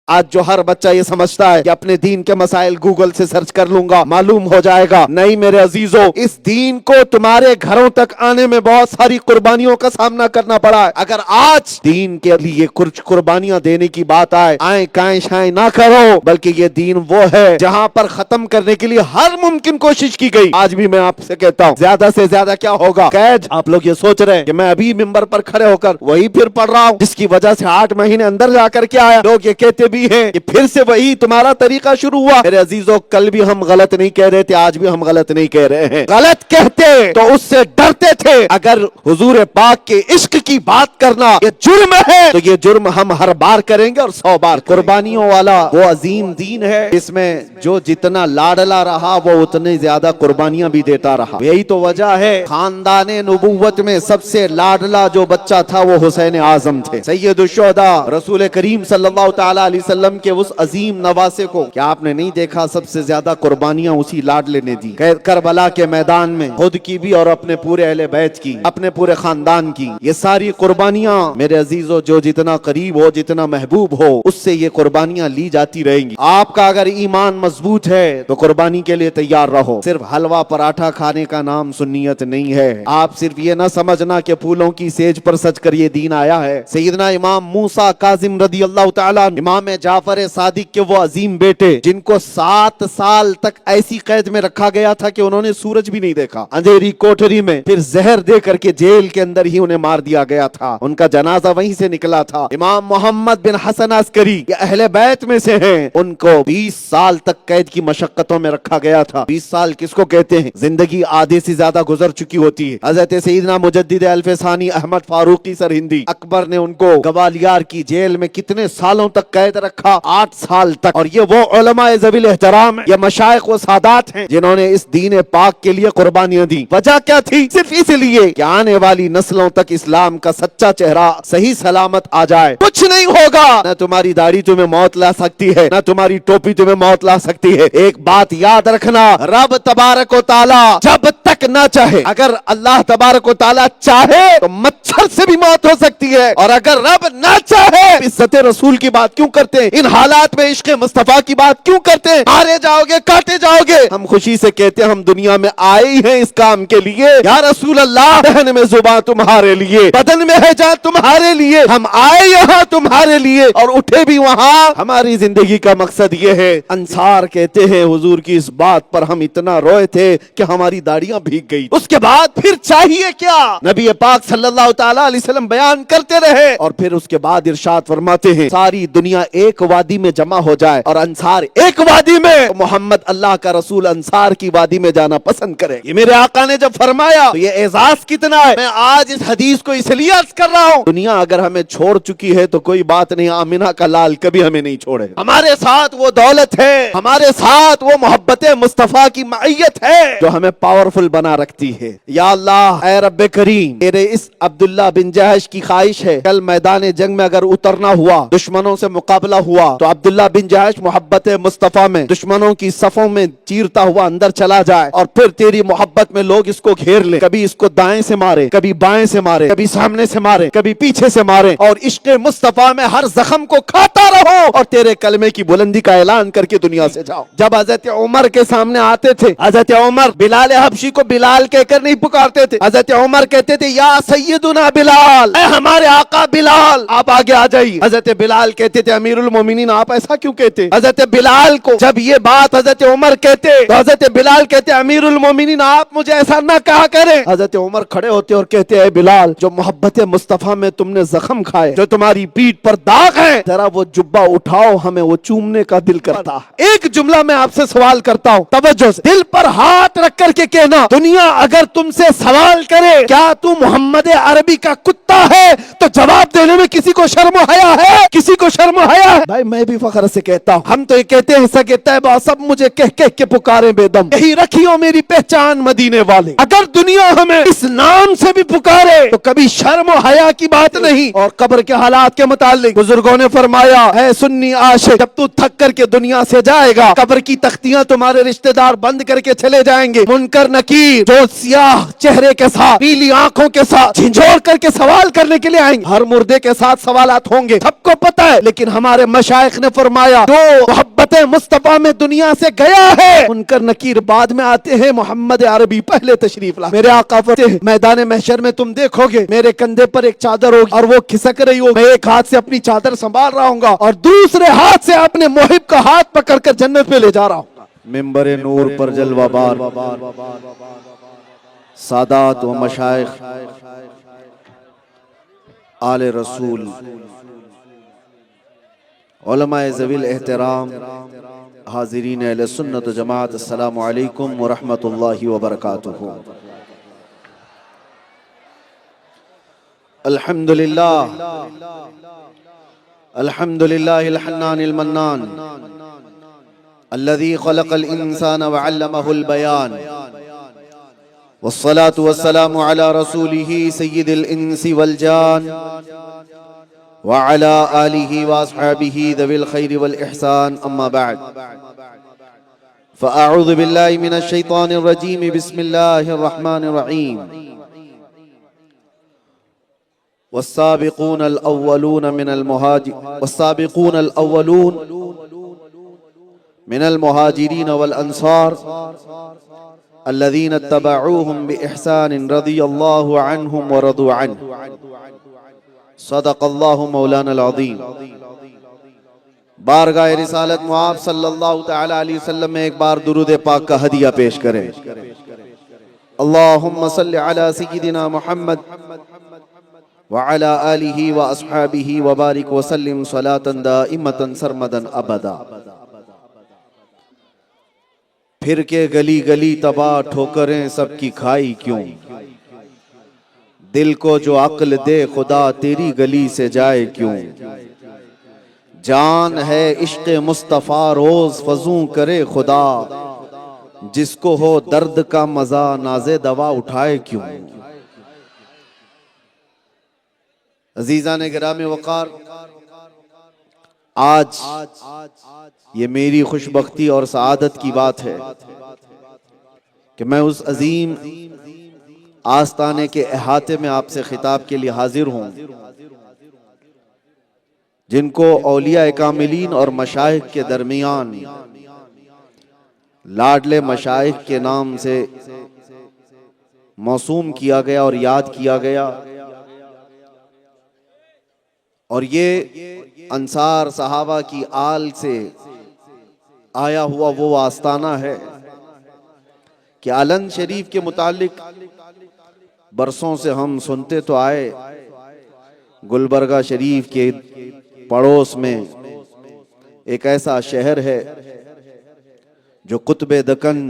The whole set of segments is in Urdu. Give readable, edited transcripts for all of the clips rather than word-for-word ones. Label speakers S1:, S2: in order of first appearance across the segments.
S1: آج جو ہر بچہ یہ سمجھتا ہے کہ اپنے دین کے مسائل گوگل سے سرچ کر لوں گا معلوم ہو جائے گا، نہیں میرے عزیزو، اس دین کو تمہارے گھروں تک آنے میں بہت ساری قربانیوں کا سامنا کرنا پڑا ہے۔ اگر آج دین کے لیے کچھ قربانیاں دینے کی بات آئے، آئیں کائیں شائیں نہ کرو، بلکہ یہ دین وہ ہے جہاں پر ختم کرنے کے لیے ہر ممکن کوشش کی گئی۔ آج بھی میں آپ سے کہتا ہوں زیادہ سے زیادہ کیا ہوگا؟ قید۔ آپ لوگ یہ سوچ رہے ہیں کہ میں ابھی ممبر پر کھڑے ہو کر وہی پھر پڑھ رہا ہوں جس کی وجہ سے 8 مہینے اندر جا کر کے آیا۔ لوگ یہ کہتے بھی ہیں کہ پھر سے وہی تمہارا طریقہ شروع ہوا۔ میرے عزیزو، کل بھی ہم غلط نہیں کہہ رہے تھے، آج بھی ہم غلط نہیں کہہ رہے ہیں۔ غلط کہتے تو اس سے ڈرتے تھے۔ اگر حضور پاک کے عشق کی بات کرنا یہ جرم ہے تو یہ جرم ہم ہر بار کریں گے اور 100 بار۔ قربانیوں والا وہ عظیم دین ہے اس میں جو جتنا لاڈلا رہا وہ اتنی زیادہ قربانیاں بھی دیتا رہا۔ یہی تو وجہ ہے خاندان نبوت میں سب سے لاڈلا جو بچہ تھا وہ حسین اعظم تھے، سید الشہداء، رسول کریم صلی اللہ تعالی علیہ وسلم کے اس عظیم نواسے کو کیا آپ نے نہیں دیکھا؟ سب سے زیادہ قربانیاں اسی لاڈلے نے دی۔ کربلا کے میدان میں خود کی بھی اور اپنے پورے اہل بیت کی، اپنے پورے خاندان کی، یہ ساری قربانیاں میرے عزیزو جو جتنا قریب ہو، جتنا محبوب ہو، اس سے یہ قربانیاں لی جاتی رہیں گی۔ آپ کا اگر ایمان مضبوط ہے تو قربانی کے لیے تیار رہو۔ صرف حلوہ پراٹھا کھانے کا نام سنیت نہیں ہے۔ آپ صرف یہ نہ سمجھنا کہ پھولوں کی سیج پر سج کر یہ دین آیا ہے۔ سیدنا امام موسیٰ کاظم رضی اللہ تعالیٰ، امام جعفر صادق کے وہ عظیم بیٹے جن کو 7 سال تک ایسی قید میں رکھا گیا تھا کہ انہوں نے سورج بھی نہیں دیکھا، اندھیری کوٹری میں، پھر زہر دے کر کے جیل کے اندر ہی انہیں مار دیا گیا تھا، ان کا جنازہ وہیں سے نکلا تھا۔ امام محمد بن حسن عسکری یہ اہل بیت میں سے ہیں، ان کو 20 سال تک قید کی مشقتوں میں رکھا گیا تھا۔ 20 سال کس کو کہتے ہیں؟ زندگی آدھے سے زیادہ گزر چکی ہوتی ہے۔ حضرت سیدنا مجدد الف ثانی احمد فاروقی سرہندی اکبر نے ان کو گوالیار کی جیل میں کتنے سالوں تک قید رکھا؟ 8 سال تک۔ اور یہ وہ علماء ذوی الاحترام ہیں، یہ مشائخ و سادات ہیں جنہوں نے اس دین پاک کے لیے قربانیاں دی۔ وجہ کیا تھی؟ صرف اس لیے کہ آنے والی نسلوں تک اسلام کا سچا چہرہ صحیح سلامت آ جائے۔ کچھ نہیں ہوگا، نہ تمہاری داڑھی تمہیں موت لا سکتی ہے، نہ تمہاری ٹوپی تمہیں موت لا سکتی ہے۔ ایک بات یاد رکھنا، رب تبارک و تعالی جب تک نہ چاہے، اگر اللہ تبارک و تعالی چاہے تو مچھر سے بھی موت ہو سکتی ہے، اور اگر رب نہ چاہے عزت رسول کی بات کیوں کرتے ہیں؟ ان حالات میں عشق مصطفیٰ کی بات کیوں کرتے ہیں؟ مارے جاؤ گے، کاٹے جاؤ گے۔ ہم خوشی سے کہتے ہیں ہم دنیا میں آئے ہی ہیں اس کام کے لیے۔ یا رسول اللہ، دہن میں زبان تمہارے لیے، بدن میں ہے جان تمہارے لیے، ہم آئے یہاں تمہارے لیے اور اٹھے بھی وہاں۔ ہماری زندگی کا مقصد یہ ہے۔ انصار کہتے ہیں حضور کی اس بات پر ہم اتنا روئے تھے کہ ہماری داڑیاں بھیگ گئی۔ اس کے بعد پھر چاہیے کیا؟ نبی پاک صلی اللہ تعالی علیہ وسلم بیان کرتے رہے، اور پھر اس کے بعد ارشاد فرماتے ہیں ساری دنیا ایک وادی میں جمع ہو جائے اور انصار ایک وادی میں، محمد اللہ کا رسول انصار کی وادی میں جانا پسند کرے۔ یہ میرے آقا نے جب فرمایا تو یہ اعزاز کتنا ہے۔ میں آج اس حدیث کو اس لیے عرض کر رہا ہوں، دنیا اگر ہمیں چھوڑ چکی ہے تو کوئی بات نہیں، آمنہ کا لال کبھی ہمیں نہیں چھوڑے۔ ہمارے ساتھ وہ دولت ہے، ہمارے ساتھ وہ محبت مصطفیٰ کی معیت ہے جو ہمیں پاورفل بنا رکھتی ہے۔ یا اللہ، اے رب کریم، تیرے اس عبداللہ بن جہش کی خواہش ہے کل میدان جنگ میں اگر اترنا ہوا، دشمنوں سے مقابلہ ہوا تو عبداللہ بن جہش محبت مصطفیٰ میں دشمنوں کی صفوں میں چیرتا ہوا اندر چلا جائے، اور پھر تیری محبت میں لوگ اس کو گھیر لیں، کبھی اس کو دائیں سے مارے، کبھی بائیں سے مارے، کبھی سامنے سے مارے، کبھی پیچھے سے مارے، اور عشق مصطفیٰ میں ہر زخم کو کھاتا رہو اور تیرے کلمے کی بلندی کا اعلان کر کے دنیا سے جاؤ۔ جب حضرت عمر کے سامنے آتے تھے، حضرت عمر بلال حبشی کو بلال کہہ کر نہیں پکارتے تھے، حضرت عمر کہتے تھے یا سیدنا بلال، اے ہمارے آقا بلال، آپ آگے آ جائیے۔ حضرت بلال کہتے تھے امیر المومنین آپ ایسا کیوں کہتے؟ حضرت بلال کو جب یہ بات حضرت عمر کہتے تو حضرت بلال کہتے امیر المومنین آپ مجھے ایسا نہ کہا کریں۔ حضرت عمر کھڑے ہوتے اور کہتے اے بلال، جو محبت مصطفیٰ میں تم نے زخم کھائے، جو تمہاری پیٹھ پر داغ ہے، ذرا وہ جبہ اٹھاؤ، ہمیں وہ چومنے کا دل کرتا۔ ایک جملہ میں آپ سے سوال کرتا ہوں، توجہ سے دل پر ہاتھ رکھ کر کے کہنا، دنیا اگر تم سے سوال کرے کیا تو محمد عربی کا کتا ہے تو جواب دینے میں کسی کو شرم و حیا ہے؟ کسی کو شرم و حیا ہے؟ بھائی میں بھی فخر سے کہتا ہوں، ہم تو یہ کہتے ہیں سگے طیبہ سب مجھے کہہ کہہ کے پکارے بے دم، یہی رکھیو میری پہچان مدینے والے۔ اگر دنیا ہمیں اس نام سے بھی پکارے تو کبھی شرم و حیا کی بات نہیں۔ اور قبر کے حالات کے متعلق بزرگوں نے فرمایا، اے سنی عاشق، جب تو تھک کر کے دنیا سے جائے گا، قبر کی تختیاں تمہارے رشتہ دار بند کر کے چلے جائیں گے، منکر نکیر فقیر جو سیاہ چہرے کے ساتھ پیلی آنکھوں کے ساتھ جھنجھوڑ کر کے سوال کرنے کے لیے آئیں گے. ہر مردے کے ساتھ سوالات ہوں گے, سب کو پتہ ہے, لیکن ہمارے مشائخ نے فرمایا جو محبت مصطفیٰ میں دنیا سے گیا ہے منکر نکیر بعد میں آتے ہیں, محمد عربی پہلے تشریف لا. میرے آقا فرماتے ہیں میدان محشر میں تم دیکھو گے میرے کندھے پر ایک چادر ہوگی اور وہ کھسک رہی ہوگی, میں ایک ہاتھ سے اپنی چادر سنبھال رہا ہوں گا اور دوسرے ہاتھ سے اپنے محب کا ہاتھ پکڑ کر جنت میں لے جا رہا ہوں. منبر نور پر جلوہ بار سادات و مشائخ آل رسول علماء ذوی الاحترام حاضرین اہل سنت و جماعت, السلام علیکم ورحمۃ اللہ وبرکاتہ. الحمدللہ الحمدللہ الحنان المنان الذي خلق الإنسان وعلمه البيان والصلاة والسلام على رسوله سيد الإنس والجان وعلى آله وأصحابه ذوي الخير والإحسان, أما بعد فأعوذ بالله من الشيطان الرجيم, بسم الله الرحمن الرحيم. والسابقون الأولون من المهاجرين والأنصار الذين اتبعوهم بإحسان رضي الله عنهم ورضوا عنه, صدق الله مولانا العظيم. بارگاہ رسالت معاف صلی اللہ تعالی علیہ وسلم میں ایک بار درود پاک کا ہدیہ پیش کریں. اللہم صلی علی سیدنا محمد وعلی آلہ واصحابہ وبارک وسلم صلاة دائمة سرمدا ابدا. پھر کے گلی گلی تباہ ٹھوکریں سب کی کھائی کیوں, دل کو جو عقل دے خدا تیری گلی سے جائے کیوں. جان ہے عشق مصطفیٰ روز فزوں کرے خدا, جس کو ہو درد کا مزہ ناز دوا اٹھائے کیوں. عزیزان گرامی وقار, آج یہ میری خوش بختی اور سعادت کی بات ہے کہ میں اس عظیم آستانے کے احاطے میں آپ سے خطاب کے لیے حاضر ہوں جن کو اولیاء کاملین اور مشائخ کے درمیان لاڈلے مشائخ کے نام سے موسوم کیا گیا اور یاد کیا گیا. اور یہ انصار صحابہ کی آل سے آیا ہوا وہ آستانہ ہے کہ علن شریف کے متعلق برسوں سے ہم سنتے تو آئے. گلبرگہ شریف کے پڑوس میں ایک ایسا شہر ہے جو قطب دکن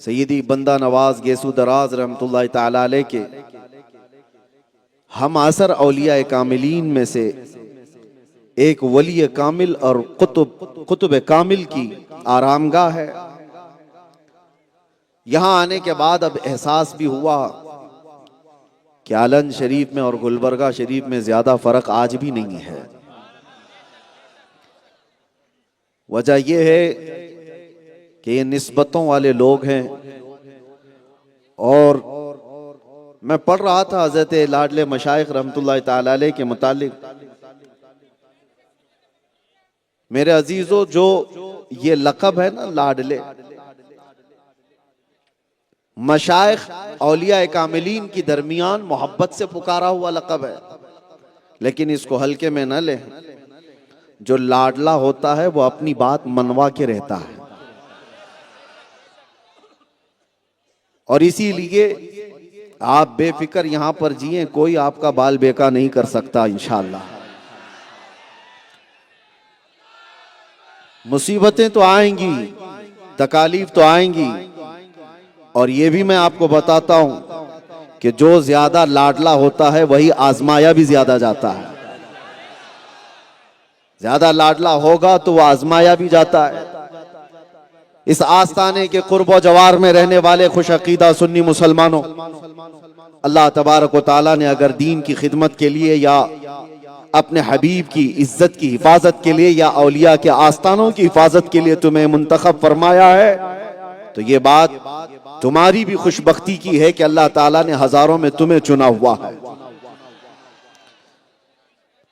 S1: سیدی بندہ نواز گیسو دراز رحمت اللہ تعالی علیہ کے ہم عصر اولیاء کاملین میں سے ایک ولی کامل اور قطب کامل کی آرامگاہ ہے. یہاں آنے کے بعد اب احساس بھی ہوا کہ علن شریف میں اور گلبرگہ شریف میں زیادہ فرق آج بھی نہیں ہے. وجہ یہ ہے کہ یہ نسبتوں والے لوگ ہیں. اور میں پڑھ رہا تھا حضرت لاڈلے مشائخ رحمت اللہ تعالی علیہ کے متعلق. میرے عزیزو, جو یہ لقب ہے نا لاڈلے, مشائخ اولیاء کاملین کی درمیان محبت سے پکارا ہوا لقب ہے, لیکن اس کو ہلکے میں نہ لیں. جو لاڈلا ہوتا ہے وہ اپنی بات منوا کے رہتا ہے, اور اسی لیے آپ بے فکر یہاں پر جئیں, کوئی آپ کا بال بیکا نہیں کر سکتا انشاءاللہ. مصیبتیں تو آئیں گی, تکالیف تو آئیں گی, اور یہ بھی میں آپ کو بتاتا ہوں کہ جو زیادہ لاڈلا ہوتا ہے وہی آزمایا بھی زیادہ جاتا ہے. زیادہ لاڈلا ہوگا تو وہ آزمایا بھی جاتا ہے. اس آستانے کے قرب و جوار میں رہنے والے خوش عقیدہ سنی مسلمانوں, اللہ تبارک و تعالیٰ نے اگر دین کی خدمت کے لیے یا اپنے حبیب کی عزت کی حفاظت کے لیے یا اولیاء کے آستانوں کی حفاظت کے لیے تمہیں منتخب فرمایا ہے, تو یہ بات تمہاری بھی خوش بختی کی ہے کہ اللہ تعالیٰ نے ہزاروں میں تمہیں چنا ہوا ہے۔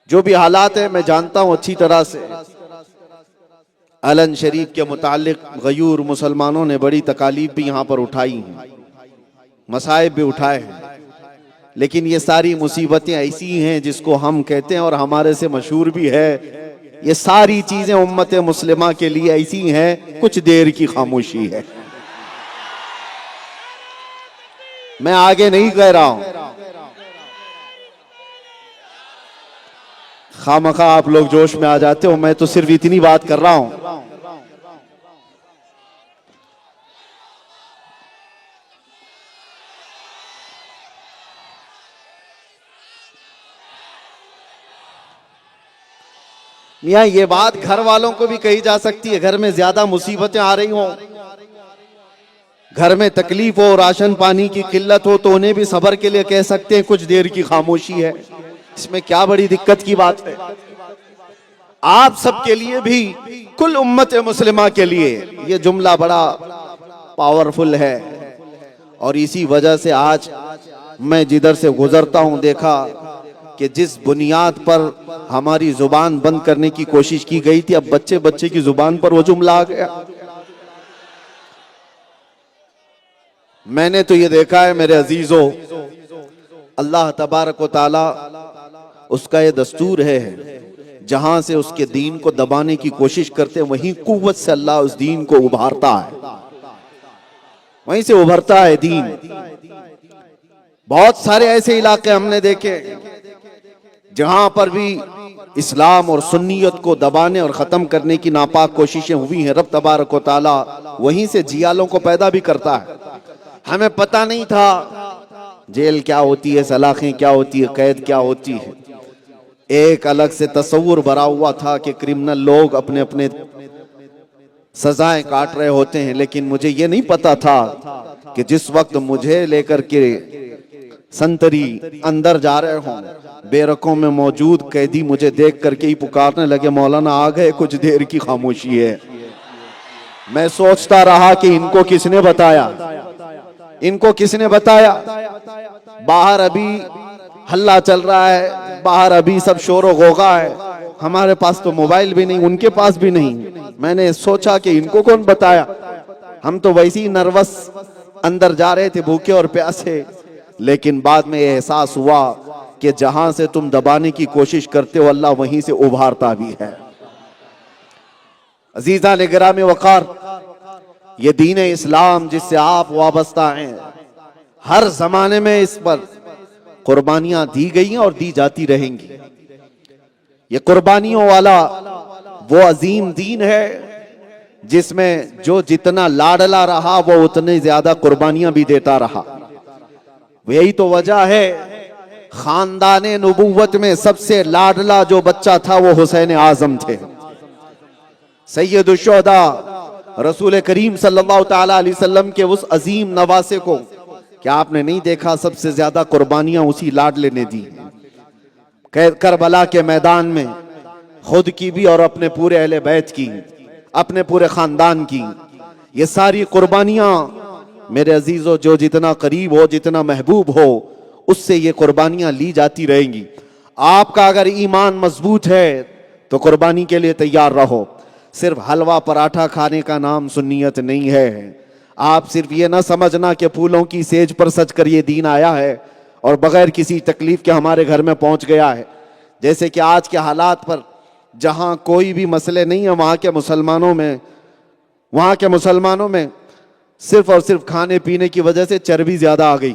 S1: جو بھی حالات ہیں میں جانتا ہوں اچھی طرح سے، علن شریف کے متعلق غیور مسلمانوں نے بڑی تکالیف بھی یہاں پر اٹھائی ہیں، مصائب بھی اٹھائے ہیں، لیکن یہ ساری مصیبتیں ایسی ہیں جس کو ہم کہتے ہیں اور ہمارے سے مشہور بھی ہے، یہ ساری چیزیں امت مسلمہ کے لیے ایسی ہیں، کچھ دیر کی خاموشی ہے۔ میں آگے نہیں کہہ رہا ہوں، خامخواہ آپ لوگ جوش میں آ جاتے ہو، میں تو صرف اتنی بات کر رہا ہوں۔ میاں یہ بات گھر والوں کو بھی کہی جا سکتی ہے، گھر میں زیادہ مصیبتیں آ رہی ہوں، گھر میں تکلیف ہو، راشن پانی کی قلت ہو، تو انہیں بھی صبر کے لیے کہہ سکتے ہیں کچھ دیر کی خاموشی ہے، اس میں کیا بڑی دقت کی بات ہے۔ آپ سب کے لیے بھی، کل امت مسلمہ کے لیے یہ جملہ بڑا پاورفل ہے، اور اسی وجہ سے آج میں جدھر سے گزرتا ہوں دیکھا کہ جس بنیاد پر ہماری زبان بند کرنے کی کوشش کی گئی تھی، اب بچے بچے کی زبان پر وہ جملہ آ گیا۔ میں نے تو یہ دیکھا ہے میرے عزیزو، اللہ تبارک و تعالی اس کا یہ دستور ہے، جہاں سے اس کے دین کو دبانے کی کوشش کرتے وہیں قوت سے اللہ اس دین کو ابھارتا ہے، وہیں سے ابھرتا ہے دین۔ بہت سارے ایسے علاقے ہم نے دیکھے جہاں پر بھی اسلام اور سنیت کو دبانے اور ختم کرنے کی ناپاک کوششیں ہوئی ہیں، رب تبارک و تعالی وہیں سے جیالوں کو پیدا بھی کرتا ہے۔ ہمیں پتہ نہیں تھا جیل کیا ہوتی ہے، سلاخیں کیا ہوتی ہے، قید کیا ہوتی ہے، ایک الگ سے تصور بھرا ہوا تھا کہ کرمنل لوگ اپنے اپنے سزائیں کاٹ رہے ہوتے ہیں، لیکن مجھے یہ نہیں پتا تھا کہ جس وقت مجھے لے کر کے سنتری اندر جا رہے ہوں، بیرکوں میں موجود قیدی مجھے دیکھ کر کے ہی پکارنے لگے، مولانا آ گئے، کچھ دیر کی خاموشی ہے۔ میں سوچتا رہا کہ ان کو کس نے بتایا، ان کو کس نے بتایا؟ باہر ابھی ہلہ چل رہا ہے، باہر ابھی سب شور و غوغا ہے، ہمارے پاس تو موبائل بھی نہیں، ان کے پاس بھی نہیں۔ میں نے سوچا کہ ان کو کون بتایا، ہم تو ویسی نروس اندر جا رہے تھے بھوکے اور پیاسے، لیکن بعد میں یہ احساس ہوا کہ جہاں سے تم دبانے کی کوشش کرتے ہو اللہ وہیں سے ابھارتا بھی ہے۔ عزیزان گرامی وقار، یہ دین اسلام جس سے آپ وابستہ ہیں، ہر زمانے میں اس پر قربانیاں دی گئی ہیں اور دی جاتی رہیں گی۔ یہ قربانیوں والا وہ عظیم دین ہے جس میں جو جتنا لاڈلا رہا وہ اتنے زیادہ قربانیاں بھی دیتا رہا۔ یہی تو وجہ ہے خاندان نبوت میں سب سے لاڈلا جو بچہ تھا وہ حسین اعظم تھے، سید الشہداء، رسول کریم صلی اللہ تعالی علیہ وسلم کے اس عظیم نواسے کو کیا آپ نے نہیں دیکھا سب سے زیادہ قربانیاں اسی لاڈلے نے دی؟ کربلا کے میدان میں خود کی بھی اور اپنے پورے اہل بیت کی، اپنے پورے خاندان کی، یہ ساری قربانیاں میرے عزیزو جو جتنا قریب ہو، جتنا محبوب ہو، اس سے یہ قربانیاں لی جاتی رہیں گی۔ آپ کا اگر ایمان مضبوط ہے تو قربانی کے لیے تیار رہو۔ صرف حلوہ پراٹھا کھانے کا نام سنیت نہیں ہے۔ آپ صرف یہ نہ سمجھنا کہ پھولوں کی سیج پر سج کر یہ دین آیا ہے اور بغیر کسی تکلیف کے ہمارے گھر میں پہنچ گیا ہے۔ جیسے کہ آج کے حالات پر جہاں کوئی بھی مسئلے نہیں ہے، وہاں کے مسلمانوں میں صرف اور صرف کھانے پینے کی وجہ سے چربی زیادہ آ گئی،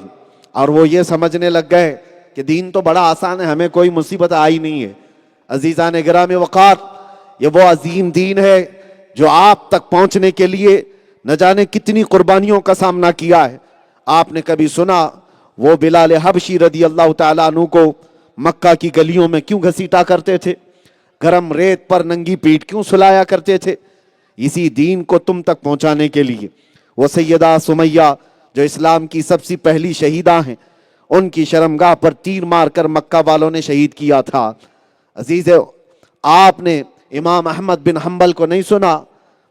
S1: اور وہ یہ سمجھنے لگ گئے کہ دین تو بڑا آسان ہے، ہمیں کوئی مصیبت آئی نہیں ہے۔ عزیزان گرامی وقار، یہ وہ عظیم دین ہے جو آپ تک پہنچنے کے لیے نہ جانے کتنی قربانیوں کا سامنا کیا ہے۔ آپ نے کبھی سنا وہ بلال حبشی رضی اللہ تعالیٰ عنہ کو مکہ کی گلیوں میں کیوں گھسیٹا کرتے تھے؟ گرم ریت پر ننگی پیٹھ کیوں سلایا کرتے تھے؟ اسی دین کو تم تک پہنچانے کے لیے۔ وہ سیدہ سمیہ جو اسلام کی سب سے پہلی شہیدہ ہیں، ان کی شرمگاہ پر تیر مار کر مکہ والوں نے شہید کیا تھا۔ عزیز، آپ نے امام احمد بن حنبل کو نہیں سنا؟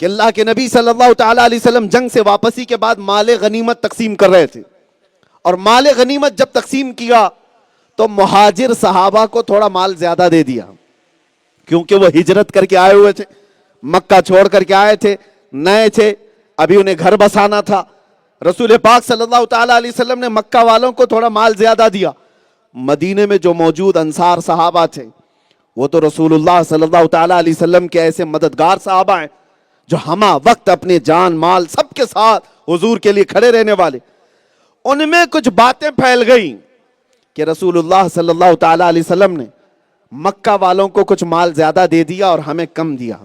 S1: کہ اللہ کے نبی صلی اللہ تعالی علیہ وسلم جنگ سے واپسی کے بعد مال غنیمت تقسیم کر رہے تھے، اور مال غنیمت جب تقسیم کیا تو مہاجر صحابہ کو تھوڑا مال زیادہ دے دیا، کیونکہ وہ ہجرت کر کے آئے ہوئے تھے، مکہ چھوڑ کر کے آئے تھے، نئے تھے، ابھی انہیں گھر بسانا تھا۔ رسول پاک صلی اللہ تعالی علیہ وسلم نے مکہ والوں کو تھوڑا مال زیادہ دیا۔ مدینے میں جو موجود انصار صحابہ تھے وہ تو رسول اللہ صلی اللہ تعالی علیہ وسلم کے ایسے مددگار صحابہ ہیں جو ہمہ وقت اپنے جان مال سب کے ساتھ حضور کے لیے کھڑے رہنے والے۔ ان میں کچھ باتیں پھیل گئیں کہ رسول اللہ صلی اللہ تعالی علیہ وسلم نے مکہ والوں کو کچھ مال زیادہ دے دیا اور ہمیں کم دیا۔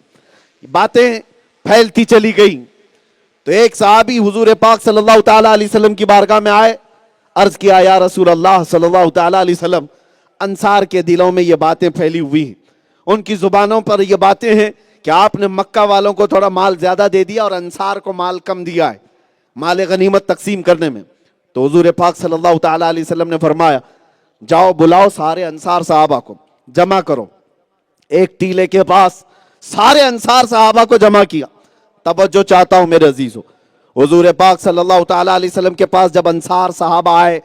S1: باتیں پھیلتی چلی گئیں تو ایک صحابی حضور پاک صلی اللہ تعالی علیہ وسلم کی بارگاہ میں آئے، عرض کیا یا رسول اللہ صلی اللہ تعالی علیہ وسلم، انصار کے دلوں میں یہ باتیں پھیلی ہوئی ہیں، ان کی زبانوں پر یہ باتیں ہیں کہ آپ نے مکہ والوں کو تھوڑا مال زیادہ دے دیا اور انصار کو مال کم دیا ہے مال غنیمت تقسیم کرنے میں۔ تو حضور پاک صلی اللہ تعالی علیہ وسلم نے فرمایا جاؤ بلاؤ سارے انصار صحابہ کو جمع کرو۔ ایک ٹیلے کے پاس سارے انصار صحابہ کو جمع کیا۔ توجہ چاہتا ہوں میرے عزیزو، حضور پاک صلی اللہ تعالی علیہ وسلم کے پاس جب انصار صحابہ آئے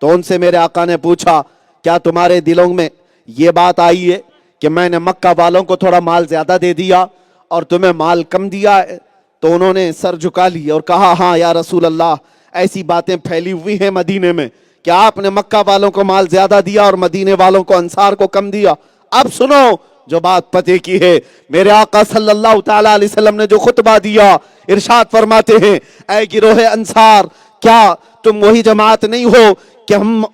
S1: تو ان سے میرے آقا نے پوچھا کیا تمہارے دلوں میں یہ بات آئی ہے کہ میں نے مکہ والوں کو تھوڑا مال زیادہ دے دیا اور تمہیں مال کم دیا ہے؟ تو انہوں نے سر جھکا لی اور کہا ہاں یا رسول اللہ، ایسی باتیں پھیلی ہوئی ہیں مدینے میں کہ آپ نے مکہ والوں کو مال زیادہ دیا اور مدینے والوں کو انصار کو کم دیا۔ اب سنو جو بات پتے کی ہے، میرے آقا صلی اللہ تعالی علیہ وسلم نے جو خطبہ دیا، ارشاد فرماتے ہیں اے گروہ انصار، کیا تم وہی جماعت نہیں ہو کہ ہم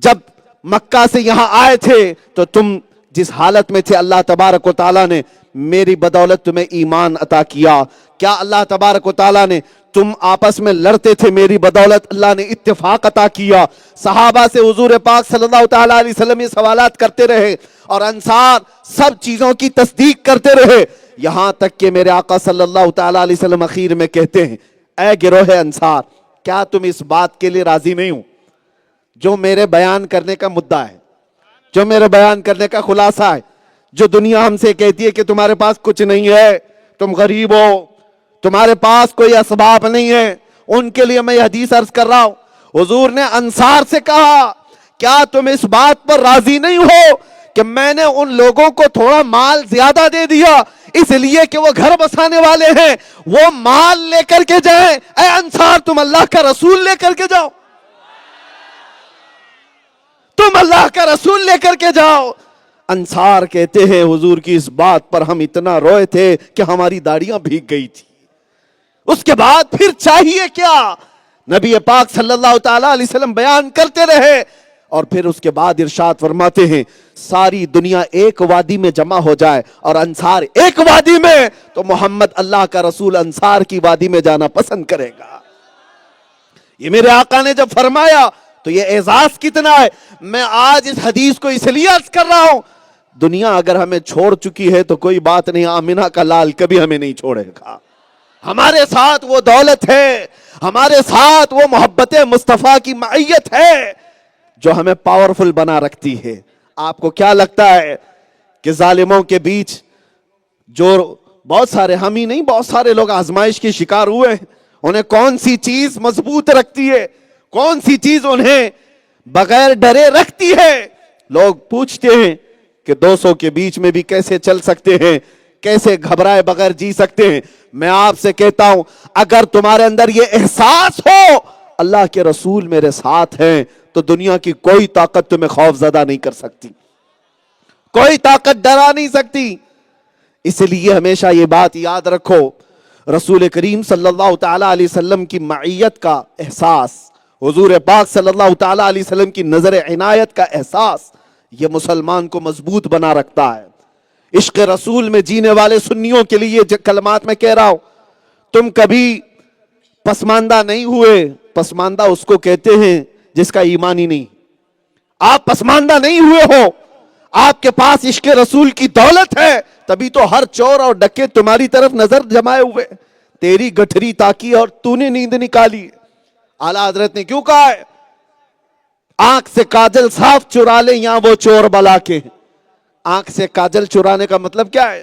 S1: جب مکہ سے یہاں آئے تھے تو تم جس حالت میں تھے اللہ تبارک و تعالیٰ نے میری بدولت تمہیں ایمان عطا کیا؟ کیا اللہ تبارک و تعالیٰ نے تم آپس میں لڑتے تھے، میری بدولت اللہ نے اتفاق عطا کیا؟ صحابہ سے حضور پاک صلی اللہ تعالیٰ علیہ وسلم یہ سوالات کرتے رہے اور انصار سب چیزوں کی تصدیق کرتے رہے، یہاں تک کہ میرے آقا صلی اللہ تعالیٰ علیہ وسلم اخیر میں کہتے ہیں اے گروہ انصار، کیا تم اس بات کے لیے راضی نہیں ہو جو میرے بیان کرنے کا مدعا ہے، جو میرے بیان کرنے کا خلاصہ ہے؟ جو دنیا ہم سے کہتی ہے کہ تمہارے پاس کچھ نہیں ہے، تم غریب ہو، تمہارے پاس کوئی اسباب نہیں ہے، ان کے لیے میں یہ حدیث عرض کر رہا ہوں۔ حضور نے انصار سے کہا کیا تم اس بات پر راضی نہیں ہو کہ میں نے ان لوگوں کو تھوڑا مال زیادہ دے دیا اس لیے کہ وہ گھر بسانے والے ہیں، وہ مال لے کر کے جائیں؟ اے انصار تم اللہ کا رسول لے کر کے جاؤ، تم اللہ کا رسول لے کر کے جاؤ۔ انصار کہتے ہیں حضور کی اس بات پر ہم اتنا روئے تھے کہ ہماری داڑیاں بھیگ گئی تھی۔ اس کے بعد پھر چاہیے کیا؟ نبی پاک صلی اللہ تعالی علیہ وسلم بیان کرتے رہے اور پھر اس کے بعد ارشاد فرماتے ہیں ساری دنیا ایک وادی میں جمع ہو جائے اور انصار ایک وادی میں تو محمد اللہ کا رسول انصار کی وادی میں جانا پسند کرے گا۔ یہ میرے آقا نے جب فرمایا تو یہ اعزاز کتنا ہے۔ میں آج اس حدیث کو اس لیے عرض کر رہا ہوں، دنیا اگر ہمیں چھوڑ چکی ہے تو کوئی بات نہیں، آمنہ کا لال کبھی ہمیں نہیں چھوڑے گا۔ ہمارے ساتھ وہ دولت ہے، ہمارے ساتھ وہ محبت مصطفیٰ کی معیت ہے جو ہمیں پاورفل بنا رکھتی ہے۔ آپ کو کیا لگتا ہے کہ ظالموں کے بیچ جو بہت سارے، ہم ہی نہیں بہت سارے لوگ آزمائش کے شکار ہوئے ہیں، انہیں کون سی چیز مضبوط رکھتی ہے، کون سی چیز انہیں بغیر ڈرے رکھتی ہے؟ لوگ پوچھتے ہیں کہ 200 کے بیچ میں بھی کیسے چل سکتے ہیں، کیسے گھبرائے بغیر جی سکتے ہیں؟ میں آپ سے کہتا ہوں اگر تمہارے اندر یہ احساس ہو اللہ کے رسول میرے ساتھ ہیں تو دنیا کی کوئی طاقت تمہیں خوف زدہ نہیں کر سکتی، کوئی طاقت ڈرا نہیں سکتی۔ اس لیے ہمیشہ یہ بات یاد رکھو، رسول کریم صلی اللہ تعالی علیہ وسلم کی معیت کا احساس، حضور پاک صلی اللہ تعالی علیہ وسلم کی نظر عنایت کا احساس، یہ مسلمان کو مضبوط بنا رکھتا ہے۔ عشق رسول میں جینے والے سنیوں کے لیے یہ کلمات میں کہہ رہا ہوں، تم کبھی پسماندہ نہیں ہوئے۔ پسماندہ اس کو کہتے ہیں جس کا ایمان ہی نہیں۔ آپ پسماندہ نہیں ہوئے ہو، آپ کے پاس عشق رسول کی دولت ہے، تبھی تو ہر چور اور ڈکیت تمہاری طرف نظر جمائے ہوئے، تیری گٹھری تاکی اور تو نے نیند نکالی۔ اعلیٰ حضرت نے کیوں کہا ہے آنکھ سے کاجل صاف چرا لے یا وہ چور بلا کے؟ آنکھ سے کاجل چرانے کا مطلب کیا ہے؟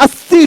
S1: 80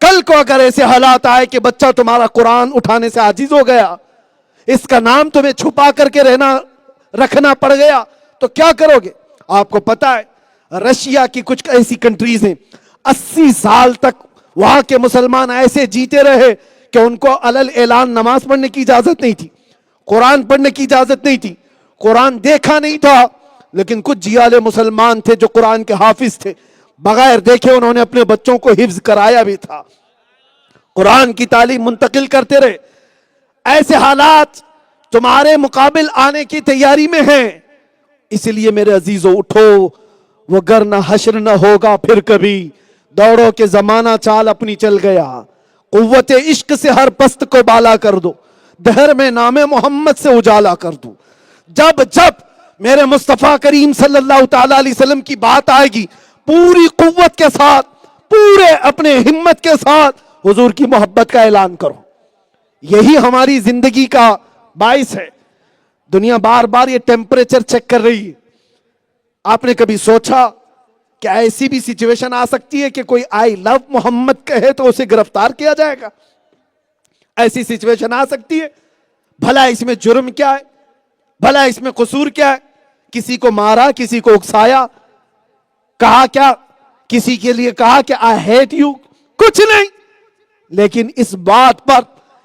S1: کل کو اگر ایسے حالات آئے کہ بچہ تمہارا قرآن اٹھانے سے عاجز ہو گیا, اس کا نام تمہیں چھپا کر کے رکھنا پڑ گیا, تو کیا کرو گے؟ آپ کو پتا ہے رشیا کی کچھ ایسی کنٹریز ہیں 80 سال تک وہاں کے مسلمان ایسے جیتے رہے کہ ان کو علل اعلان نماز پڑھنے کی اجازت نہیں تھی, قرآن پڑھنے کی اجازت نہیں تھی, قرآن دیکھا نہیں تھا, لیکن کچھ جیالے مسلمان تھے جو قرآن کے حافظ تھے, بغیر دیکھے انہوں نے اپنے بچوں کو حفظ کرایا بھی تھا, قرآن کی تعلیم منتقل کرتے رہے. ایسے حالات تمہارے مقابل آنے کی تیاری میں ہیں, اس لیے میرے عزیزو اٹھو, وہ گر نہ حشر نہ ہوگا پھر کبھی, دوڑو کہ زمانہ چال اپنی چل گیا, قوت عشق سے ہر پست کو بالا کر دو, دہر میں نام محمد سے اجالا کر دو. جب جب میرے مصطفیٰ کریم صلی اللہ تعالی علیہ وسلم کی بات آئے گی, پوری قوت کے ساتھ, پورے اپنے ہمت کے ساتھ حضور کی محبت کا اعلان کرو. یہی ہماری زندگی کا باعث ہے. دنیا بار بار یہ ٹیمپریچر چیک کر رہی ہے. آپ نے کبھی سوچا کہ ایسی بھی سچویشن آ سکتی ہے کہ کوئی آئی لو محمد کہے تو اسے گرفتار کیا جائے گا؟ ایسی سچویشن آ سکتی ہے. بھلا اس میں جرم کیا ہے؟ بھلا اس میں قصور کیا ہے؟ کسی کو مارا, کسی کو اکسایا, کہا کیا کسی کے لیے کہا کہ آئی ہیٹ یو؟ کچھ نہیں. لیکن اس بات پر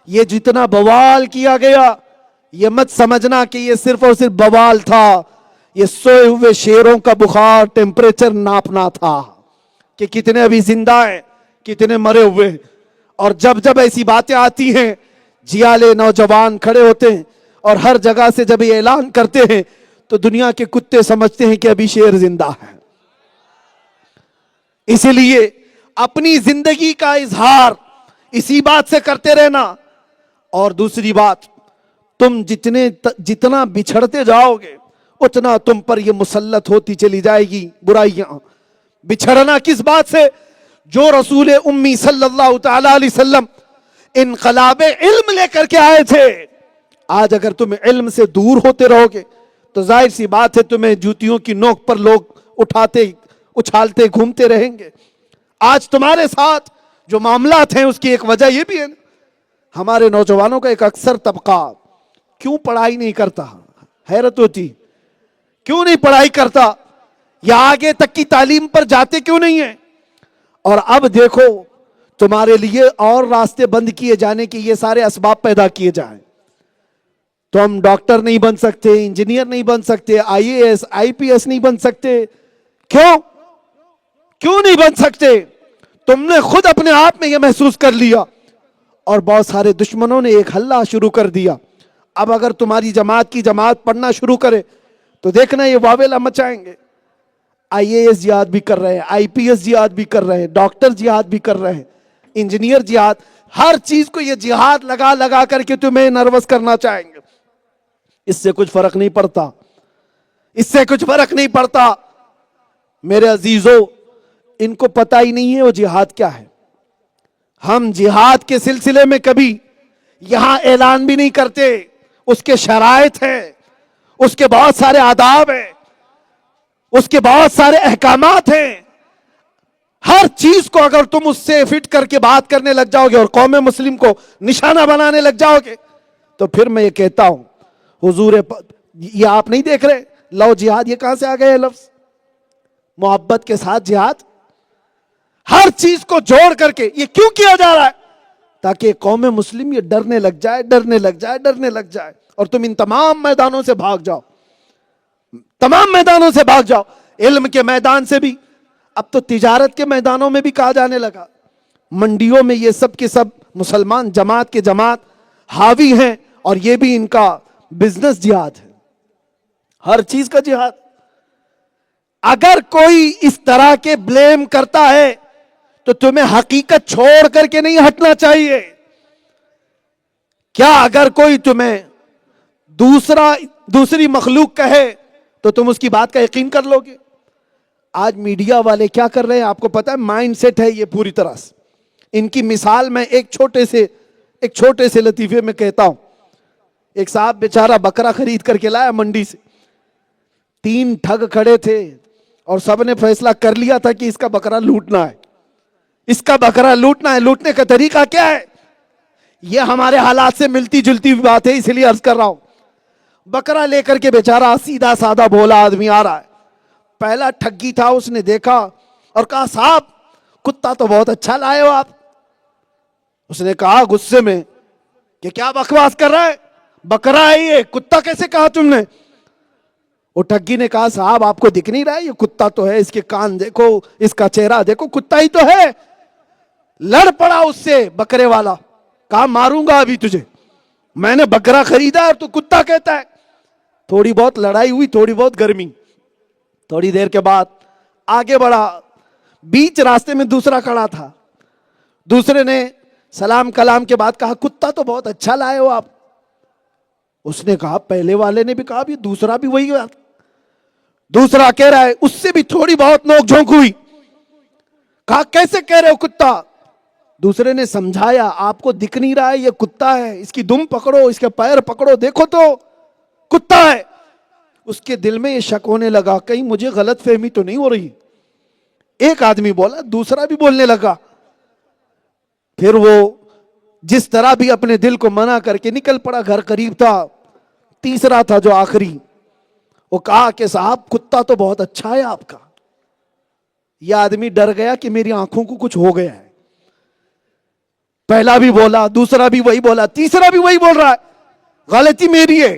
S1: یہ جتنا بوال کیا گیا, یہ مت سمجھنا کہ یہ صرف اور صرف بوال تھا, یہ سوئے ہوئے شیروں کا بخار ٹیمپریچر ناپنا تھا کہ کتنے ابھی زندہ ہیں, کتنے مرے ہوئے ہیں. اور جب جب ایسی باتیں آتی ہیں, جیالے نوجوان کھڑے ہوتے ہیں اور ہر جگہ سے جب یہ اعلان کرتے ہیں تو دنیا کے کتے سمجھتے ہیں کہ ابھی شیر زندہ ہے. اسی لیے اپنی زندگی کا اظہار اسی بات سے کرتے رہنا. اور دوسری بات, تم جتنا بچھڑتے جاؤ گے اتنا تم پر یہ مسلط ہوتی چلی جائے گی برائیاں. بچھڑنا کس بات سے؟ جو رسول امی صلی اللہ تعالی علیہ وسلم انقلاب علم لے کر کے آئے تھے, آج اگر تم علم سے دور ہوتے رہو گے تو ظاہر سی بات ہے تمہیں جوتیوں کی نوک پر لوگ اچھالتے گھومتے رہیں گے. آج تمہارے ساتھ جو معاملات ہیں اس کی ایک وجہ یہ بھی ہے, ہمارے نوجوانوں کا ایک اکثر طبقہ کیوں پڑھائی نہیں کرتا. حیرت ہوتی, کیوں نہیں پڑھائی کرتا, یا آگے تک کی تعلیم پر جاتے کیوں نہیں ہیں. اور اب دیکھو تمہارے لیے اور راستے بند کیے جانے کے یہ سارے اسباب پیدا کیے جائیں. تو ہم ڈاکٹر نہیں بن سکتے, انجینئر نہیں بن سکتے, IAS IPS نہیں بن سکتے. کیوں نہیں بن سکتے؟ تم نے خود اپنے آپ میں یہ محسوس کر لیا اور بہت سارے دشمنوں نے ایک حلہ شروع کر دیا. اب اگر تمہاری جماعت کی جماعت پڑھنا شروع کرے تو دیکھنا یہ واویلا مچائیں گے. IAS جہاد بھی کر رہے ہیں, IPS جہاد بھی کر رہے ہیں, ڈاکٹر جہاد بھی کر رہے ہیں, انجینئر جہاد, ہر چیز کو یہ جہاد لگا لگا کر کے تمہیں نروس کرنا چاہیں گے. اس سے کچھ فرق نہیں پڑتا, اس سے کچھ فرق نہیں پڑتا. میرے عزیزو, ان کو پتہ ہی نہیں ہے وہ جہاد کیا ہے. ہم جہاد کے سلسلے میں کبھی یہاں اعلان بھی نہیں کرتے. اس کے شرائط ہیں, اس کے بہت سارے آداب ہیں, اس کے بہت سارے احکامات ہیں. ہر چیز کو اگر تم اس سے فٹ کر کے بات کرنے لگ جاؤ گے اور قوم مسلم کو نشانہ بنانے لگ جاؤ گے تو پھر میں یہ کہتا ہوں حضور, یہ آپ نہیں دیکھ رہے لو جہاد, یہ کہاں سے آ گئے لفظ؟ محبت کے ساتھ جہاد. ہر چیز کو جوڑ کر کے یہ کیوں کیا جا رہا ہے؟ تاکہ قوم مسلم یہ ڈرنے لگ جائے, ڈرنے لگ جائے, ڈرنے لگ جائے, اور تم ان تمام میدانوں سے بھاگ جاؤ, تمام میدانوں سے بھاگ جاؤ. علم کے میدان سے بھی, اب تو تجارت کے میدانوں میں بھی کہا جانے لگا. منڈیوں میں یہ سب کے سب مسلمان جماعت کے جماعت حاوی ہیں, اور یہ بھی ان کا بزنس جہاد ہے, ہر چیز کا جہاد. اگر کوئی اس طرح کے بلیم کرتا ہے تو تمہیں حقیقت چھوڑ کر کے نہیں ہٹنا چاہیے. کیا اگر کوئی تمہیں دوسری مخلوق کہے تو تم اس کی بات کا یقین کر لو گے؟ آج میڈیا والے کیا کر رہے ہیں آپ کو پتا ہے؟ مائنڈ سیٹ ہے یہ پوری طرح سے. ان کی مثال میں ایک چھوٹے سے لطیفے میں کہتا ہوں. ایک صاحب بیچارہ بکرا خرید کر کے لایا منڈی سے. 3 ٹھگ کھڑے تھے اور سب نے فیصلہ کر لیا تھا کہ اس کا بکرا لوٹنا ہے. اس کا بکرا لوٹنا ہے. لوٹنے کا طریقہ کیا ہے؟ یہ ہمارے حالات سے ملتی جلتی بات ہے، اس لیے عرض کر رہا ہوں. بکرا لے کر کے بیچارہ سیدھا سادہ بھولا آدمی آ رہا ہے. پہلا ٹھگی تھا، اس نے دیکھا اور کہا صاحب کتا تو بہت اچھا لائے ہو آپ. اس نے کہا غصے میں کہ کیا بکواس کر رہا ہے، بکرا ہے یہ، کتا کیسے کہا تم نے؟ وہ ٹھگی نے کہا صاحب آپ کو دکھ نہیں رہا ہے یہ کتا تو ہے، اس کے کان دیکھو، اس کا چہرہ دیکھو، کتا ہی تو ہے. لڑ پڑا اس سے بکرے والا، کہا ماروں گا ابھی تجھے، میں نے بکرا خریدا اور تو کتا کہتا ہے. تھوڑی بہت لڑائی ہوئی، تھوڑی بہت گرمی. تھوڑی دیر کے بعد آگے بڑھا، بیچ راستے میں دوسرا کھڑا تھا. دوسرے نے سلام کلام کے بعد کہا کتا تو بہت اچھا لائے ہو آپ. اس نے کہا، پہلے والے نے بھی کہا بھی دوسرا بھی وہی بات. دوسرا کہہ رہا ہے، اس سے بھی تھوڑی بہت نوک جھونک ہوئی. کہا کیسے کہہ رہے ہو کتا؟ دوسرے نے سمجھایا آپ کو دکھ نہیں رہا ہے یہ کتا ہے، اس کی دم پکڑو، اس کے پیر پکڑو، دیکھو تو کتا ہے. اس کے دل میں یہ شک ہونے لگا کہیں مجھے غلط فہمی تو نہیں ہو رہی. ایک آدمی بولا، دوسرا بھی بولنے لگا. پھر وہ جس طرح بھی اپنے دل کو منع کر کے نکل پڑا، گھر قریب تھا. تیسرا تھا جو آخری، وہ کہا کہ صاحب کتا تو بہت اچھا ہے آپ کا. یہ آدمی ڈر گیا کہ میری آنکھوں کو کچھ ہو گیا ہے. پہلا بھی بولا، دوسرا بھی وہی بولا، تیسرا بھی وہی بول رہا ہے. غلطی میری ہے،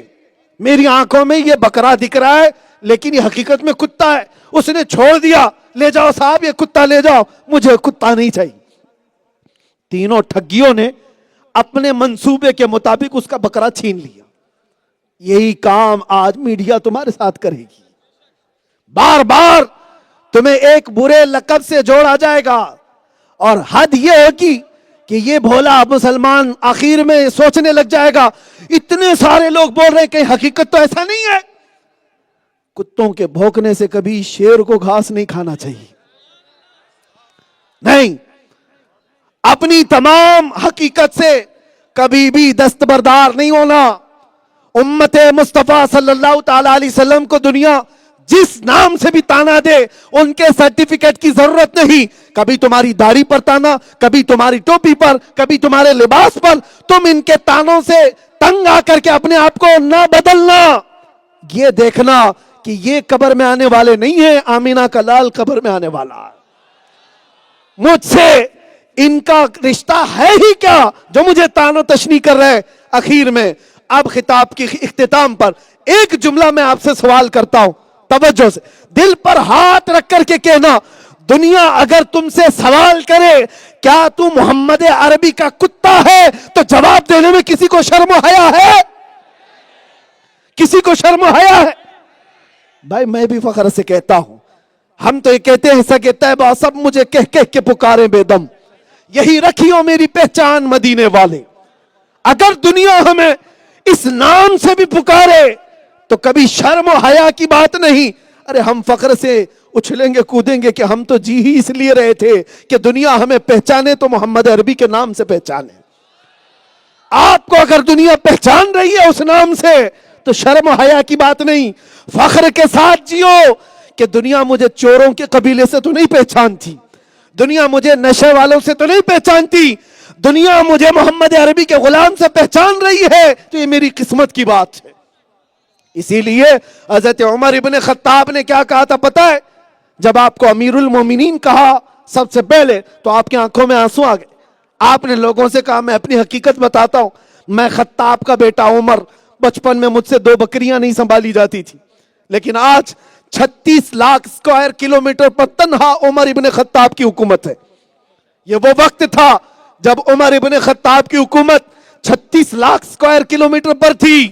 S1: میری آنکھوں میں یہ بکرا دکھ رہا ہے لیکن یہ حقیقت میں کتا ہے. اس نے چھوڑ دیا، لے جاؤ صاحب یہ کتا لے جاؤ، مجھے کتا نہیں چاہیے. تینوں ٹھگیوں نے اپنے منصوبے کے مطابق اس کا بکرا چھین لیا. یہی کام آج میڈیا تمہارے ساتھ کرے گی. بار بار تمہیں ایک برے لقب سے جوڑا جائے گا، اور حد یہ ہوگی کہ یہ بھولا مسلمان آخر میں سوچنے لگ جائے گا اتنے سارے لوگ بول رہے ہیں کہ حقیقت تو ایسا نہیں ہے. کتوں کے بھونکنے سے کبھی شیر کو گھاس نہیں کھانا چاہیے. نہیں، اپنی تمام حقیقت سے کبھی بھی دستبردار نہیں ہونا. امت مصطفیٰ صلی اللہ تعالی علیہ وسلم کو دنیا جس نام سے بھی تانا دے، ان کے سرٹیفکیٹ کی ضرورت نہیں. کبھی تمہاری داڑھی پر تانا، کبھی تمہاری ٹوپی پر، کبھی تمہارے لباس پر. تم ان کے تانوں سے تنگ آ کر کے اپنے آپ کو نہ بدلنا. یہ دیکھنا کہ یہ قبر میں آنے والے نہیں ہیں، آمینہ کا لال قبر میں آنے والا ہے. مجھ سے ان کا رشتہ ہے ہی کیا جو مجھے تان و تشنیع کر رہے. اخیر میں اب خطاب کی اختتام پر ایک جملہ میں آپ سے سوال کرتا ہوں، توجہ سے دل پر ہاتھ رکھ کر کے کہنا، دنیا اگر تم سے سوال کرے کیا تو محمد عربی کا کتا ہے، تو جواب دینے میں کسی کو شرم و حیا ہے؟ کسی کو شرم و حیا ہے؟ بھائی میں بھی فخر سے کہتا ہوں، ہم تو یہ کہتے ہیں سگے طیبہ سب مجھے کہہ کہہ کے پکارے بے دم، یہی رکھیو میری پہچان مدینے والے. اگر دنیا ہمیں اس نام سے بھی پکارے تو کبھی شرم و حیا کی بات نہیں. ارے ہم فخر سے اچھلیں گے کودیں گے کہ ہم تو جی ہی اس لیے رہے تھے کہ دنیا ہمیں پہچانے تو محمد عربی کے نام سے پہچانے. آپ کو اگر دنیا پہچان رہی ہے اس نام سے تو شرم و حیا کی بات نہیں. فخر کے ساتھ جیو کہ دنیا مجھے چوروں کے قبیلے سے تو نہیں پہچانتی، دنیا مجھے نشے والوں سے تو نہیں پہچانتی، دنیا مجھے محمد عربی کے غلام سے پہچان رہی ہے تو یہ میری قسمت کی بات ہے. اسی لیے حضرت عمر ابن خطاب نے کیا کہا تھا پتہ ہے؟ جب آپ کو امیر المومنین کہا سب سے پہلے تو آپ کی آنکھوں میں آنسو آ گئے. آپ نے لوگوں سے کہا میں اپنی حقیقت بتاتا ہوں، میں خطاب کا بیٹا عمر، بچپن میں مجھ سے 2 بکریاں نہیں سنبھالی جاتی تھی، لیکن آج 36 لاکھ اسکوائر کلومیٹر پر تنہا عمر ابن خطاب کی حکومت ہے. یہ وہ وقت تھا جب عمر ابن خطاب کی حکومت 36 لاکھ اسکوائر کلومیٹر پر تھی.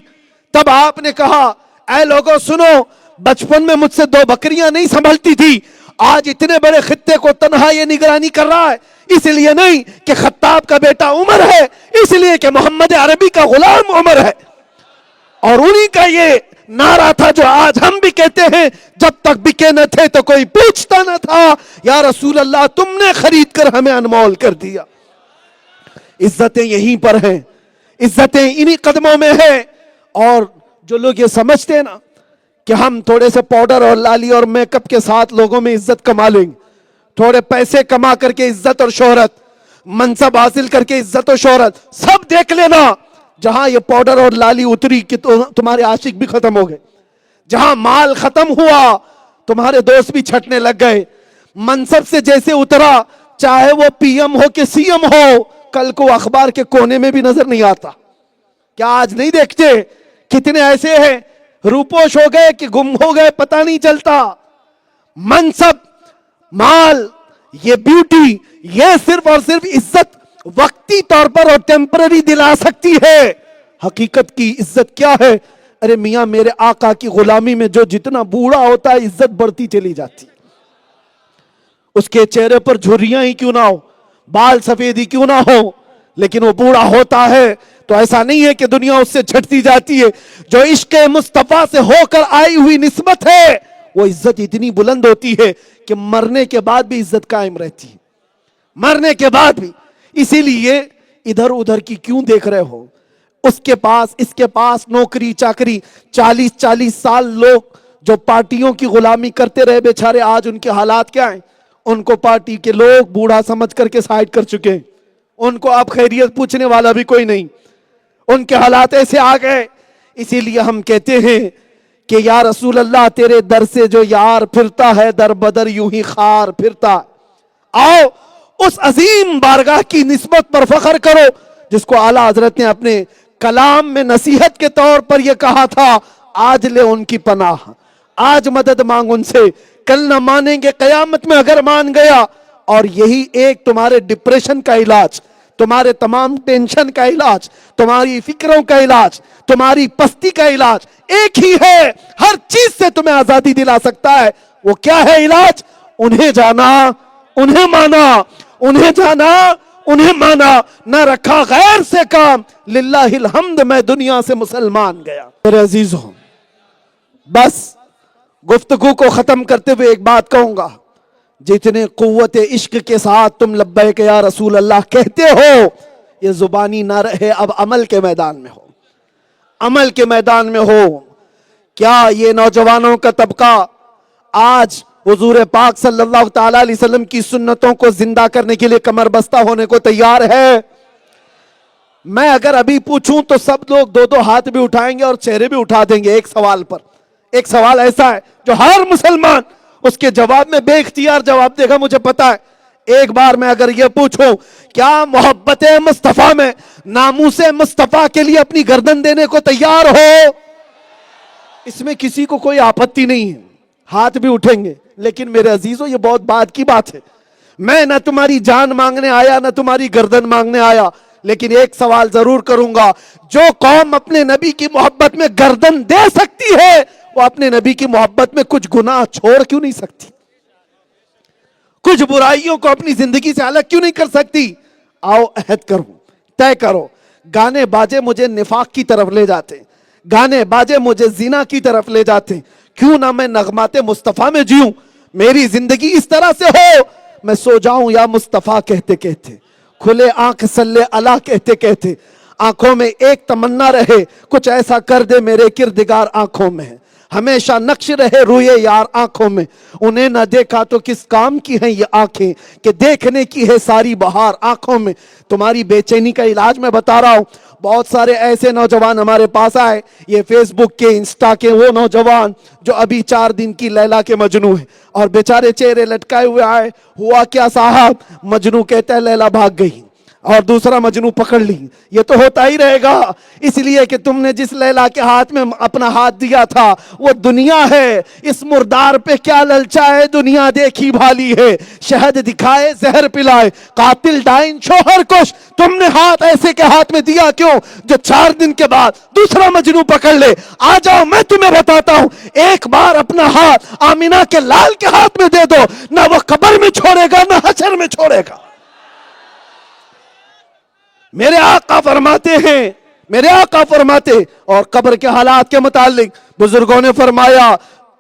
S1: تب آپ نے کہا اے لوگوں سنو، بچپن میں مجھ سے 2 بکریاں نہیں سنبھلتی تھی، آج اتنے بڑے خطے کو تنہا یہ نگرانی کر رہا ہے. اس لیے نہیں کہ خطاب کا بیٹا عمر ہے، اس لیے کہ محمد عربی کا غلام عمر ہے. اور انہی کا یہ نعرہ تھا جو آج ہم بھی کہتے ہیں، جب تک بکے نہ تھے تو کوئی پوچھتا نہ تھا، یا رسول اللہ تم نے خرید کر ہمیں انمول کر دیا. عزتیں یہیں پر ہیں، عزتیں انہی قدموں میں ہیں. اور جو لوگ یہ سمجھتے ہیں نا کہ ہم تھوڑے سے پاؤڈر اور لالی اور میک اپ کے ساتھ لوگوں میں عزت کما لیں گے، تھوڑے پیسے کما کر کے عزت اور شہرت، منصب حاصل کر کے عزت و شہرت سب دیکھ لینا، جہاں یہ پاؤڈر اور لالی اتری کہ تمہارے عاشق بھی ختم ہو گئے، جہاں مال ختم ہوا تمہارے دوست بھی چھٹنے لگ گئے، منصب سے جیسے اترا چاہے وہ پی ایم ہو کہ سی ایم ہو، کل کو اخبار کے کونے میں بھی نظر نہیں آتا۔ کیا آج نہیں دیکھتے کتنے ایسے ہیں روپوش ہو گئے کہ گم ہو گئے، پتہ نہیں چلتا۔ منصب، مال، یہ بیوٹی، یہ صرف اور صرف عزت وقتی طور پر اور ٹیمپرری دلا سکتی ہے۔ حقیقت کی عزت کیا ہے؟ ارے میاں میرے آقا کی غلامی میں جو جتنا بوڑھا ہوتا ہے عزت بڑھتی چلی جاتی، اس کے چہرے پر جھریاں ہی کیوں نہ ہو، بال سفید ہی کیوں نہ ہو، لیکن وہ بوڑھا ہوتا ہے تو ایسا نہیں ہے کہ دنیا اس سے جھٹتی جاتی ہے۔ جو عشق مصطفیٰ سے ہو کر آئی ہوئی نسبت ہے وہ عزت اتنی بلند ہوتی ہے کہ مرنے کے بعد بھی عزت قائم رہتی ہے، مرنے کے بعد بھی۔ اسی لیے ادھر ادھر کی کیوں دیکھ رہے ہو؟ اس کے پاس نوکری چاکری، 40 سال لوگ جو پارٹیوں کی غلامی کرتے رہے بیچارے، آج ان کے حالات کیا ہیں؟ ان کو پارٹی کے لوگ بوڑھا سمجھ کر کے سائیڈ کر چکے ہیں، ان کو اب خیریت پوچھنے والا بھی کوئی نہیں، ان کے حالات ایسے آ گئے۔ اسی لیے ہم کہتے ہیں کہ یا رسول اللہ تیرے در سے جو یار پھرتا ہے در بدر یوں ہی خار پھرتا۔ آؤ اس عظیم بارگاہ کی نسبت پر فخر کرو جس کو اعلیٰ حضرت نے اپنے کلام میں نصیحت کے طور پر یہ کہا تھا، آج لے ان کی پناہ، آج مدد مانگ ان سے، کل نہ مانیں گے قیامت میں اگر مان گیا۔ اور یہی ایک تمہارے ڈپریشن کا علاج، تمہارے تمام ٹینشن کا علاج، تمہاری فکروں کا علاج، تمہاری پستی کا علاج ایک ہی ہے، ہر چیز سے تمہیں آزادی دلا سکتا ہے۔ وہ کیا ہے علاج؟ انہیں جانا، انہیں مانا، انہیں جانا، انہیں مانا، نہ رکھا غیر سے کام، للہ الحمد میں دنیا سے مسلمان گیا۔ میرے عزیزوں، بس گفتگو کو ختم کرتے ہوئے ایک بات کہوں گا، جتنے قوت عشق کے ساتھ تم لبیک یا رسول اللہ کہتے ہو، یہ زبانی نہ رہے، اب عمل کے میدان میں ہو، عمل کے میدان میں ہو۔ کیا یہ نوجوانوں کا طبقہ آج حضور پاک صلی اللہ تعالیٰ علیہ وسلم کی سنتوں کو زندہ کرنے کے لیے کمر بستہ ہونے کو تیار ہے؟ میں اگر ابھی پوچھوں تو سب لوگ دو ہاتھ بھی اٹھائیں گے اور چہرے بھی اٹھا دیں گے ایک سوال پر۔ ایک سوال ایسا ہے جو ہر مسلمان اس کے جواب میں بے اختیار جواب دے گا، مجھے پتا ہے۔ ایک بار میں اگر یہ پوچھوں کیا محبت مصطفیٰ میں ناموس مصطفیٰ کے لیے اپنی گردن دینے کو تیار ہو؟ اس میں کسی کو کوئی آپتی نہیں ہے، ہاتھ بھی اٹھیں گے۔ لیکن میرے عزیزوں یہ بہت بات کی بات ہے، میں نہ تمہاری جان مانگنے آیا نہ تمہاری گردن مانگنے آیا، لیکن ایک سوال ضرور کروں گا، جو قوم اپنے نبی کی محبت میں گردن دے سکتی ہے وہ اپنے نبی کی محبت میں کچھ گناہ چھوڑ کیوں نہیں سکتی؟ کچھ برائیوں کو اپنی زندگی سے الگ کیوں نہیں کر سکتی؟ آؤ عہد کرو، طے کرو۔ گانے باجے مجھے نفاق کی طرف لے جاتے، گانے باجے مجھے زنا کی طرف لے جاتے، کیوں نہ میں نغمات مصطفیٰ میں جیوں، میری زندگی اس طرح سے ہو، میں سو جاؤں یا مصطفیٰ کہتے کہتے، کھلے آنکھ صلی اللہ کہتے کہتے، آنکھوں میں ایک تمنا رہے، کچھ ایسا کر دے میرے کردگار آنکھوں میں، ہمیشہ نقش رہے روئے یار آنکھوں میں، انہیں نہ دیکھا تو کس کام کی ہیں یہ آنکھیں کہ دیکھنے کی ہے ساری بہار آنکھوں میں۔ تمہاری بے چینی کا علاج میں بتا رہا ہوں، بہت سارے ایسے نوجوان ہمارے پاس آئے، یہ فیس بک کے انسٹا کے وہ نوجوان جو ابھی 4 دن کی لیلا کے مجنوں ہیں اور بیچارے چہرے لٹکائے ہوئے آئے، ہوا کیا صاحب؟ مجنوں کہتا ہے لیلا بھاگ گئی اور دوسرا مجنوں پکڑ لی۔ یہ تو ہوتا ہی رہے گا، اس لیے کہ تم نے جس لیلا کے ہاتھ میں اپنا ہاتھ دیا تھا وہ دنیا ہے، اس مردار پہ کیا للچائے دنیا دیکھی بھالی ہے، شہد دکھائے زہر پلائے قاتل ڈائن شوہر کش، تم نے ہاتھ ایسے کے ہاتھ میں دیا کیوں جو 4 دن کے بعد دوسرا مجنوں پکڑ لے؟ آ جاؤ میں تمہیں بتاتا ہوں، ایک بار اپنا ہاتھ آمینہ کے لال کے ہاتھ میں دے دو، نہ وہ قبر میں چھوڑے گا نہ حشر میں چھوڑے گا۔ میرے آقا فرماتے ہیں، میرے آقا فرماتے، اور قبر کے حالات کے متعلق بزرگوں نے فرمایا،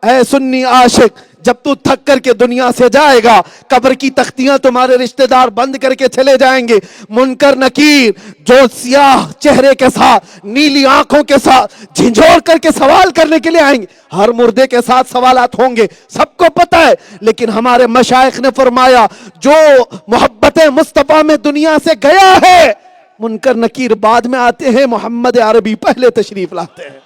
S1: اے سنی عاشق جب تو تھک کر کے دنیا سے جائے گا، قبر کی تختیاں تمہارے رشتہ دار بند کر کے چلے جائیں گے، منکر نکیر جو سیاہ چہرے کے ساتھ، نیلی آنکھوں کے ساتھ جھنجھوڑ کر کے سوال کرنے کے لیے آئیں گے۔ ہر مردے کے ساتھ سوالات ہوں گے، سب کو پتہ ہے، لیکن ہمارے مشائخ نے فرمایا جو محبت مصطفیٰ میں دنیا سے گیا ہے، منکر نکیر بعد میں آتے ہیں، محمد عربی پہلے تشریف لاتے ہیں،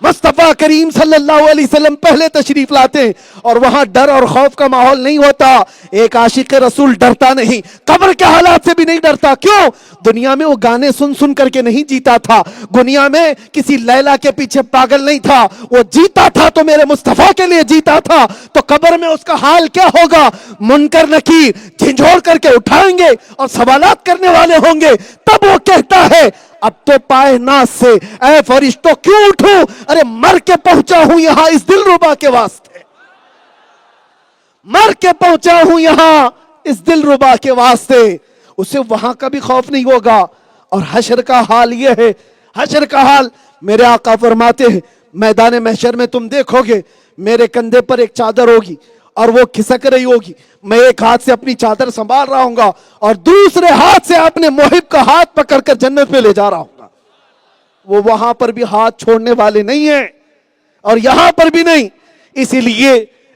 S1: مصطفیٰ کریم صلی اللہ علیہ وسلم پہلے تشریف لاتے ہیں، اور وہاں ڈر اور خوف کا ماحول نہیں ہوتا۔ ایک عاشق رسول ڈرتا نہیں، قبر کے حالات سے بھی نہیں ڈرتا۔ کیوں؟ دنیا میں وہ گانے سن سن کر کے نہیں جیتا تھا، دنیا میں کسی لیلا کے پیچھے پاگل نہیں تھا، وہ جیتا تھا تو میرے مصطفیٰ کے لیے جیتا تھا، تو قبر میں اس کا حال کیا ہوگا؟ منکر نکیر جھنجھوڑ کر کے اٹھائیں گے اور سوالات کرنے والے ہوں گے، تب وہ کہتا ہے اب تو پائے ناز سے اے فرشتوں کیوں اٹھوں، ارے مر کے پہنچا ہوں یہاں اس دلربا کے واسطے، مر کے پہنچا ہوں یہاں اس دلربا کے واسطے۔ اسے وہاں کا بھی خوف نہیں ہوگا۔ اور حشر کا حال یہ ہے، حشر کا حال میرے آقا فرماتے ہیں میدان محشر میں تم دیکھو گے میرے کندھے پر ایک چادر ہوگی اور وہ کھسک رہی ہوگی، میں ایک ہاتھ سے اپنی چادر سنبھال رہا ہوں گا اور دوسرے ہاتھ سے اپنے محب کا ہاتھ پکڑ کر جنت میں لے جا رہا ہوں گا۔ وہ وہاں پر بھی ہاتھ چھوڑنے والے نہیں ہیں اور یہاں پر بھی نہیں، اسی لیے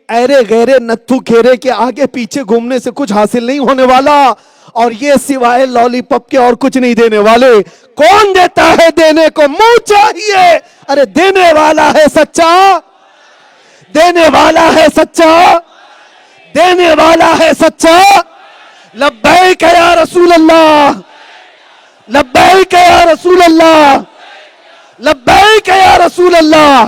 S1: ایرے غیرے نتھو گھیرے کے آگے پیچھے گھومنے سے کچھ حاصل نہیں ہونے والا، اور یہ سوائے لالی پاپ کے اور کچھ نہیں دینے والے۔ کون دیتا ہے؟ دینے کو منہ چاہیے، ارے دینے والا ہے سچا، دینے والا ہے سچا، دینے والا ہے سچا۔ لبیک یا رسول اللہ، لبیک یا رسول اللہ، لبیک یا رسول اللہ۔